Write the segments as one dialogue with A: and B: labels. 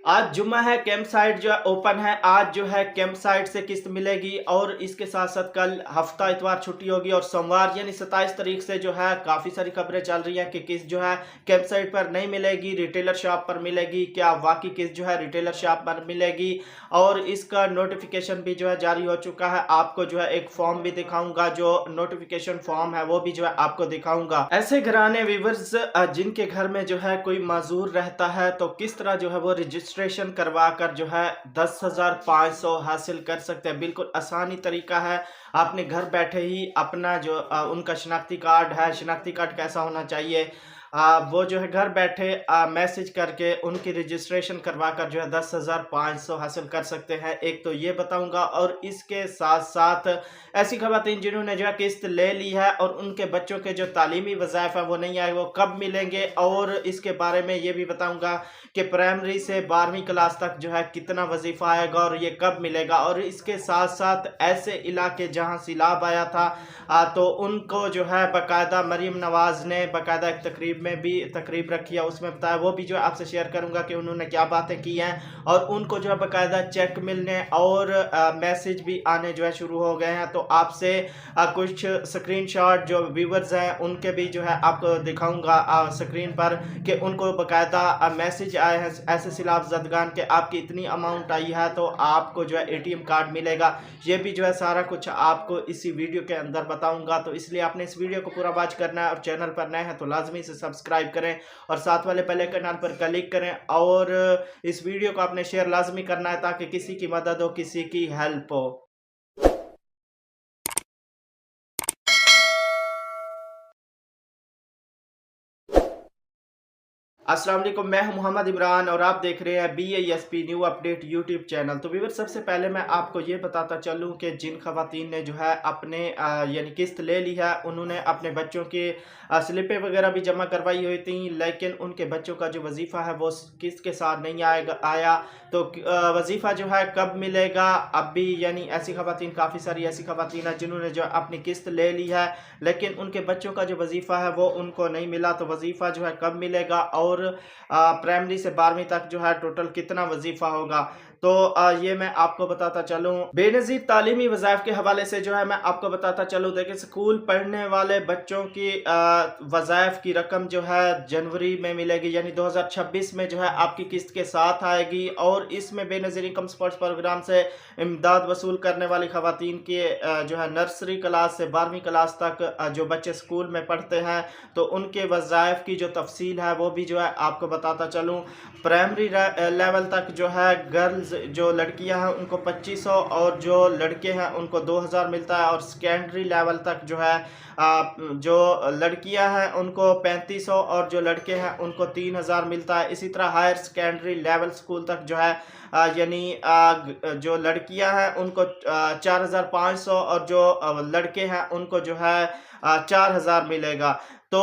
A: आज जुम्मा है, कैंप साइट जो है ओपन है। आज जो है कैंप साइट से किस्त मिलेगी और इसके साथ साथ कल हफ्ता इतवार छुट्टी होगी और सोमवार यानी 27 तारीख से जो है काफ़ी सारी खबरें चल रही हैं कि किस्त जो है कैंप साइट पर नहीं मिलेगी, रिटेलर शॉप पर मिलेगी। क्या वाकई किस्त जो है रिटेलर शॉप पर मिलेगी? और इसका नोटिफिकेशन भी जो है जारी हो चुका है। आपको जो है एक फॉर्म भी दिखाऊंगा, जो नोटिफिकेशन फॉर्म है वो भी जो है आपको दिखाऊंगा। ऐसे घराने व्यूवर्स जिनके घर में जो है कोई माजूर रहता है तो किस तरह जो है वो रजिस्ट्रेशन करवा कर जो है 10,500 हासिल कर सकते हैं। बिल्कुल आसानी तरीका है। आपने घर बैठे ही अपना जो उनका शनाख्ती कार्ड है, शनाख्ती कार्ड कैसा होना चाहिए, वो जो है घर बैठे मैसेज करके उनकी रजिस्ट्रेशन करवा कर जो है 10,500 हासिल कर सकते हैं। एक तो ये बताऊंगा और इसके साथ साथ ऐसी खवातीन जिन्होंने जो है किस्त ले ली है और उनके बच्चों के जो तालीमी वज़ाइफ है वो नहीं आए, वो कब मिलेंगे, और इसके बारे में ये भी बताऊंगा कि प्राइमरी से 12वीं क्लास तक जो है कितना वजीफा आएगा और ये कब मिलेगा। और इसके साथ साथ ऐसे इलाके जहां सैलाब आया था तो उनको जो है बाकायदा मरीम नवाज ने बाकायदा एक तकरीब रखी है, उसमें बताया, वो भी जो है आपसे शेयर करूंगा कि उन्होंने क्या बातें की हैं। और उनको जो है बाकायदा चेक मिलने और मैसेज भी आने जो है शुरू हो गए हैं। तो आपसे कुछ स्क्रीनशॉट जो व्यूवर्स हैं उनके भी जो है आपको दिखाऊंगा स्क्रीन पर कि उनको बाकायदा मैसेज आए हैं ऐसे सैलाब ज़दगान के आपकी इतनी अमाउंट आई है तो आपको जो है एटीएम कार्ड मिलेगा। ये भी जो है सारा कुछ आपको इसी वीडियो के अंदर बताऊंगा। तो इसलिए आपने इस वीडियो को पूरा वॉच करना है और चैनल पर नए हैं तो लाजमी से सब्सक्राइब करें और साथ वाले बेल आइकन पर क्लिक करें और इस वीडियो को आपने शेयर लाजमी करना है ताकि किसी की मदद हो, किसी की हेल्प हो। अस्सलाम वालेकुम, मैं हूं मोहम्मद इमरान और आप देख रहे हैं BASP new update YouTube channel. तो व्यूअर सबसे पहले मैं आपको ये बताता चलूं कि जिन खवातीन ने जो है अपने यानी किस्त ले ली है उन्होंने अपने बच्चों के स्लिपें वगैरह भी जमा करवाई हुई थी, लेकिन उनके बच्चों का जो वजीफ़ा है वो किस्त के साथ नहीं आया। तो वजीफ़ा जो है कब मिलेगा? अब भी यानी ऐसी खवातीन, काफ़ी सारी ऐसी खवातीन हैं जिन्होंने जो अपनी किस्त ले ली है लेकिन उनके बच्चों का जो वजीफ़ा है वो उनको नहीं मिला। तो वजीफ़ा जो है कब मिलेगा और प्राइमरी से 12वीं तक जो है टोटल कितना वजीफा होगा, तो ये मैं आपको बताता चलूं। बेनज़ीर तालीमी वज़ाइफ के हवाले से जो है मैं आपको बताता चलूं। देखिए, स्कूल पढ़ने वाले बच्चों की वज़ाइफ की रकम जो है जनवरी में मिलेगी, यानी 2026 में जो है आपकी किस्त के साथ आएगी। और इसमें बेनज़ीर इनकम सपोर्ट प्रोग्राम से इमदाद वसूल करने वाली खवातीन की जो है नर्सरी क्लास से 12वीं क्लास तक जो बच्चे स्कूल में पढ़ते हैं तो उनके वज़ाइफ की जो तफसील है वो भी जो है आपको बताता चलूँ। प्राइमरी लेवल तक जो है गर्ल्स जो लड़कियां हैं उनको 2500 और जो लड़के हैं उनको 2000 मिलता है। और सेकेंडरी लेवल तक जो है जो लड़कियां हैं उनको 3500 और जो लड़के हैं उनको 3000 मिलता है। इसी तरह हायर सेकेंडरी लेवल स्कूल तक जो है यानी जो लड़कियां हैं उनको 4500 और जो लड़के हैं उनको जो है 4000 मिलेगा। तो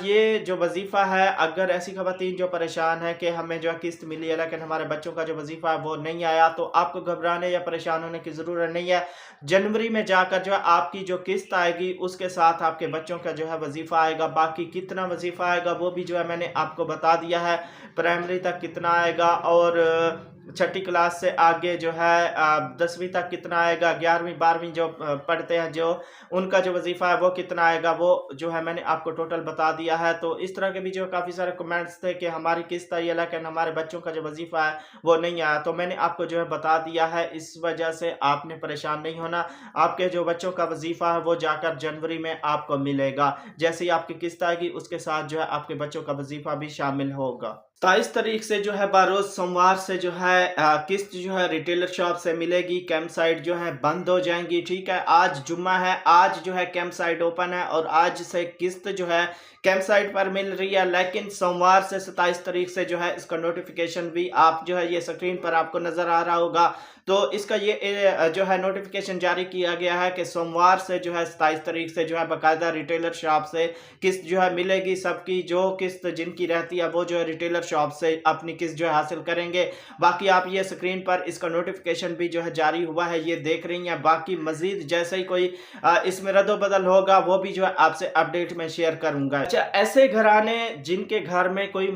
A: ये जो वजीफ़ा है, अगर ऐसी खवातीन जो परेशान है कि हमें जो है किस्त मिली है लेकिन हमारे बच्चों का जो वजीफ़ा है वो नहीं आया, तो आपको घबराने या परेशान होने की ज़रूरत नहीं है। जनवरी में जाकर जो है आपकी जो किस्त आएगी उसके साथ आपके बच्चों का जो है वजीफ़ा आएगा। बाकी कितना वजीफ़ा आएगा वो भी जो है मैंने आपको बता दिया है। प्राइमरी तक कितना आएगा और छठी क्लास से आगे जो है 10वीं तक कितना आएगा, 11वीं 12वीं जो पढ़ते हैं जो उनका जो वजीफ़ा है वो कितना आएगा, वो जो है मैंने आपको टोटल बता दिया है। तो इस तरह के भी जो काफ़ी सारे कमेंट्स थे कि हमारी किस्त आई है लेकिन हमारे बच्चों का जो वजीफ़ा है वो नहीं आया, तो मैंने आपको जो है बता दिया है। इस वजह से आपने परेशान नहीं होना। आपके जो बच्चों का वजीफ़ा है वो जाकर जनवरी में आपको मिलेगा। जैसे ही आपकी किस्त आएगी उसके साथ जो है आपके बच्चों का वजीफ़ा भी शामिल होगा। 27 तारीख से जो है बरोज़ सोमवार से जो है किस्त जो है रिटेलर शॉप से मिलेगी। कैंप साइट जो है बंद हो जाएंगी। ठीक है, आज जुम्मा है, आज जो है कैंप साइट ओपन है और आज से किस्त जो है कैंप साइट पर मिल रही है। लेकिन सोमवार से 27 तारीख से जो है इसका नोटिफिकेशन भी आप जो है ये स्क्रीन पर आपको नजर आ रहा होगा। तो इसका ये जो है नोटिफिकेशन जारी किया गया है कि सोमवार से जो है 27 तारीख से जो है बाकायदा रिटेलर शॉप से किस्त जो है मिलेगी। सबकी जो किस्त जिनकी रहती है वो जो है रिटेलर शॉप से अपनी किस्त जो है हासिल करेंगे। बाकी आप ये स्क्रीन पर इसका नोटिफिकेशन भी जो है जारी हुआ है, ये देख रही हैं। बाकी मजीद जैसे ही कोई इसमें रद्द-बदल होगा वो भी जो है आपसे अपडेट में शेयर करूंगा। अच्छा, ऐसे घराने जिनके घर में कोई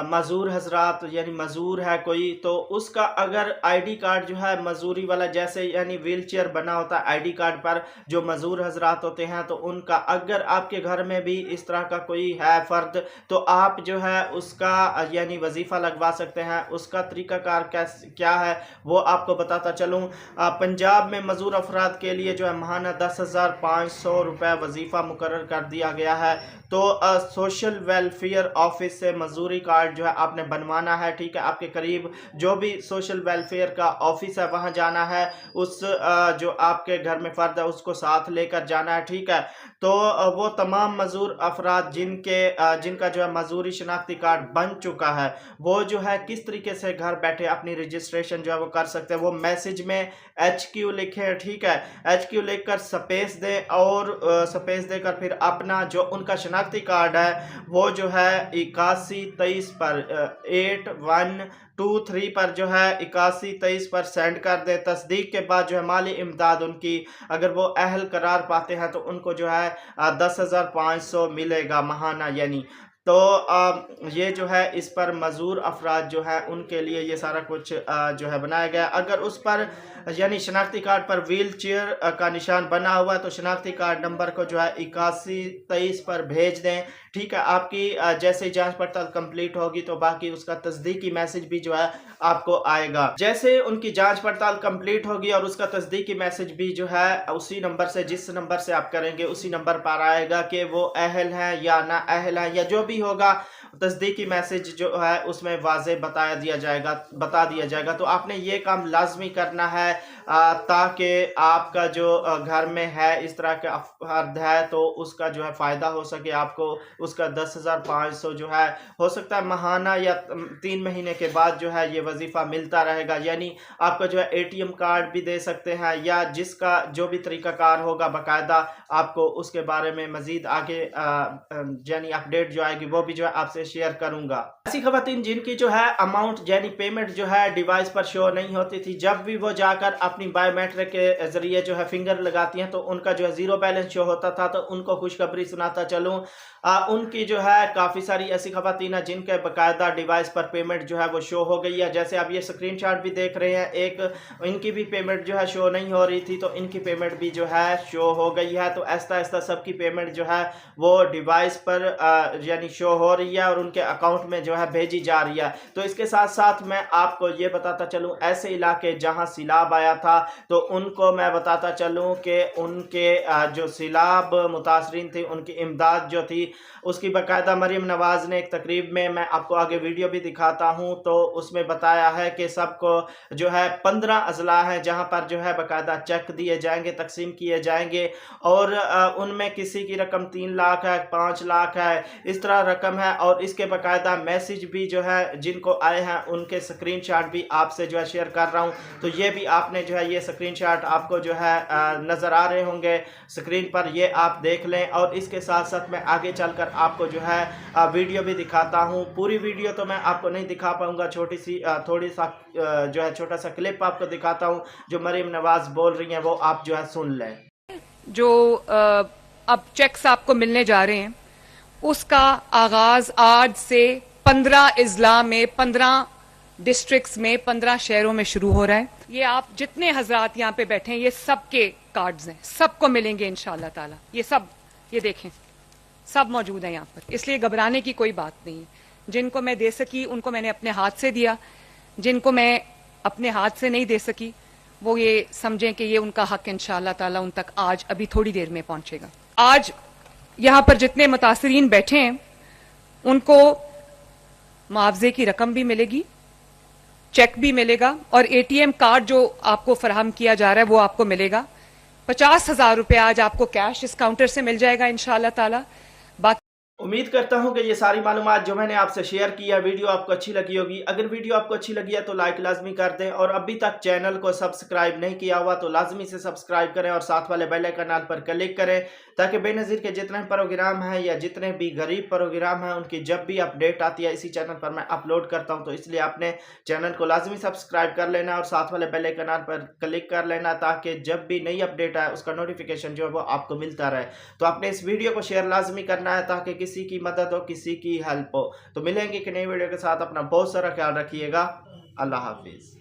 A: मजूर हजरात यानी मजूर है कोई, तो उसका अगर आईडी कार्ड जो है मजूरी वाला, जैसे यानी व्हील चेयर बना होता है आईडी कार्ड पर जो मजूर हजरात होते हैं, तो उनका अगर आपके घर में भी इस तरह का कोई है फर्द, तो आप जो है उसका यानी वजीफा लगवा सकते हैं। उसका तरीकाकार क्या है वो आपको बताता चलूँ। पंजाब में मजूर अफराद के लिए जो है माहाना 10,500 रुपये वजीफा मुकर्रर कर दिया गया है। तो सोशल वेलफेयर ऑफिस से मजूरी कार्ड जो है आपने बनवाना है, ठीक है। आपके करीब जो भी सोशल वेलफेयर का ऑफिस है वहां जाना है, उस जो आपके घर में फर्द है उसको साथ लेकर जाना है, ठीक है। तो वो तमाम मजूर अफराद जिनका जो है मजूरी शनाख्ती कार्ड बन चुका है, वो जो है किस तरीके से घर बैठे अपनी रजिस्ट्रेशन जो है वो कर सकते हैं। वो मैसेज में HQ लिखे, ठीक है। HQ लिखकर स्पेस दें और स्पेस देकर फिर अपना जो उनका शनाख्ती कार्ड है वो जो है 8123 पर 8123 पर जो है 8123 पर सेंड कर दे। तस्दीक के बाद जो है माली इमदाद उनकी अगर वो अहल करार पाते हैं तो उनको जो है 10,500 मिलेगा महाना यानी। तो ये जो है इस पर मजूर अफराद जो है उनके लिए ये सारा कुछ जो है बनाया गया। अगर उस पर यानी शनाख्ती कार्ड पर व्हील चेयर का निशान बना हुआ है तो शनाख्ती कार्ड नंबर को जो है 8123 पर भेज दें, ठीक है। आपकी जैसे जांच पड़ताल कंप्लीट होगी तो बाकी उसका तस्दीकी मैसेज भी जो है आपको आएगा। जैसे उनकी जांच पड़ताल कंप्लीट होगी और उसका तस्दीकी मैसेज भी जो है उसी नंबर से, जिस नंबर से आप करेंगे उसी नंबर पर आएगा कि वो अहल है या ना अहल है, या जो भी होगा तस्दीकी मैसेज जो है उसमें वाज़े बता दिया जाएगा। तो आपने ये काम लाजमी करना है ताकि आपका जो घर में है इस तरह का फर्द है तो उसका जो है फ़ायदा हो सके। आपको उसका 10,500 जो है हो सकता है महाना या 3 महीने के बाद जो है ये वजीफ़ा मिलता रहेगा। यानी आपका जो है ATM कार्ड भी दे सकते हैं, या जिसका जो भी तरीकाकार होगा बाकायदा आपको उसके बारे में मजीद आगे यानी अपडेट जो आएगी वो भी जो है आपसे शेयर करूंगा। ऐसी खवातीन जिनकी जो है अमाउंट यानी पेमेंट जो है डिवाइस पर शो नहीं होती थी, जब भी वो जाकर अपनी बायोमेट्रिक के जरिए जो है फिंगर लगाती हैं तो उनका जो है जीरो बैलेंस शो होता था, तो उनको खुशखबरी सुनाता चलूं। उनकी जो है काफ़ी सारी ऐसी खवातीन हैं जिनके बाकायदा डिवाइस पर पेमेंट जो है वो शो हो गई है। जैसे आप ये स्क्रीनशॉट भी देख रहे हैं, एक इनकी भी पेमेंट जो है शो नहीं हो रही थी तो इनकी पेमेंट भी जो है शो हो गई है। तो ऐसा ऐसा सबकी पेमेंट जो है वो डिवाइस पर यानी शो हो रही है और उनके अकाउंट में जो है भेजी जा रही है। तो इसके साथ साथ मैं आपको ये बताता चलूँ, ऐसे इलाके जहाँ सैलाब आया था तो उनको मैं बताता चलूँ कि उनके जो सैलाब मुतासरीन थे उनकी इमदाद जो थी उसकी बाकायदा मरीम नवाज ने एक तकरीब में, मैं आपको आगे वीडियो भी दिखाता हूँ, तो उसमें बताया है कि सबको जो है 15 अजला हैं जहाँ पर जो है बाकायदा चेक दिए जाएंगे, तकसीम किए जाएंगे और उनमें किसी की रकम 3 लाख है, 5 लाख है, इस तरह रकम है। और इसके बाकायदा मैसेज भी जो है जिनको आए हैं उनके स्क्रीनशॉट भी आपसे जो है शेयर कर रहा हूँ। तो ये भी आपने जो है ये स्क्रीनशॉट आपको जो है नज़र आ रहे होंगे स्क्रीन पर, ये आप देख लें। और इसके साथ साथ मैं आगे चलकर आपको जो है वीडियो भी दिखाता हूँ। पूरी वीडियो तो मैं आपको नहीं दिखा पाऊँगा, थोड़ी सा जो है छोटा सा क्लिप आपको दिखाता हूँ जो मरीम नवाज बोल रही हैं, वो आप जो है सुन लें।
B: जो अब चेक्स आपको मिलने जा रहे हैं उसका आगाज आज से 15 अजला में, 15 डिस्ट्रिक्ट्स में, 15 शहरों में शुरू हो रहा है। ये आप जितने हजरात यहाँ पे बैठे हैं ये सबके कार्ड्स हैं, सबको मिलेंगे इंशाअल्लाह ताला। ये सब ये देखें सब मौजूद है यहाँ पर, इसलिए घबराने की कोई बात नहीं है। जिनको मैं दे सकी उनको मैंने अपने हाथ से दिया, जिनको मैं अपने हाथ से नहीं दे सकी वो ये समझें कि ये उनका हक इंशाअल्लाह ताला उन तक आज अभी थोड़ी देर में पहुंचेगा। आज यहाँ पर जितने मुतासरीन बैठे हैं उनको मुआवजे की रकम भी मिलेगी, चेक भी मिलेगा और ATM कार्ड जो आपको फराहम किया जा रहा है वो आपको मिलेगा। 50,000 रुपये आज आपको कैश इस काउंटर से मिल जाएगा इंशाअल्लाह ताला। बाकी
A: उम्मीद करता हूं कि ये सारी मालूमात जो मैंने आपसे शेयर की है वीडियो आपको अच्छी लगी होगी। अगर वीडियो आपको अच्छी लगी है तो लाइक लाजमी कर दें, और अभी तक चैनल को सब्सक्राइब नहीं किया हुआ तो लाजमी से सब्सक्राइब करें और साथ वाले बेल आइकन पर क्लिक करें, ताकि बेनज़ीर के जितने प्रोग्राम हैं या जितने भी गरीब प्रोग्राम हैं उनकी जब भी अपडेट आती है इसी चैनल पर मैं अपलोड करता हूँ। तो इसलिए आपने चैनल को लाजमी सब्सक्राइब कर लेना और साथ वाले बेल आइकन पर क्लिक कर लेना, ताकि जब भी नई अपडेट आए उसका नोटिफिकेशन जो है वो आपको मिलता रहे। तो आपने इस वीडियो को शेयर लाजमी करना है ताकि किसी की मदद हो, किसी की हेल्प हो। तो मिलेंगे कि नई वीडियो के साथ। अपना बहुत सारा ख्याल रखिएगा। अल्लाह हाफिज।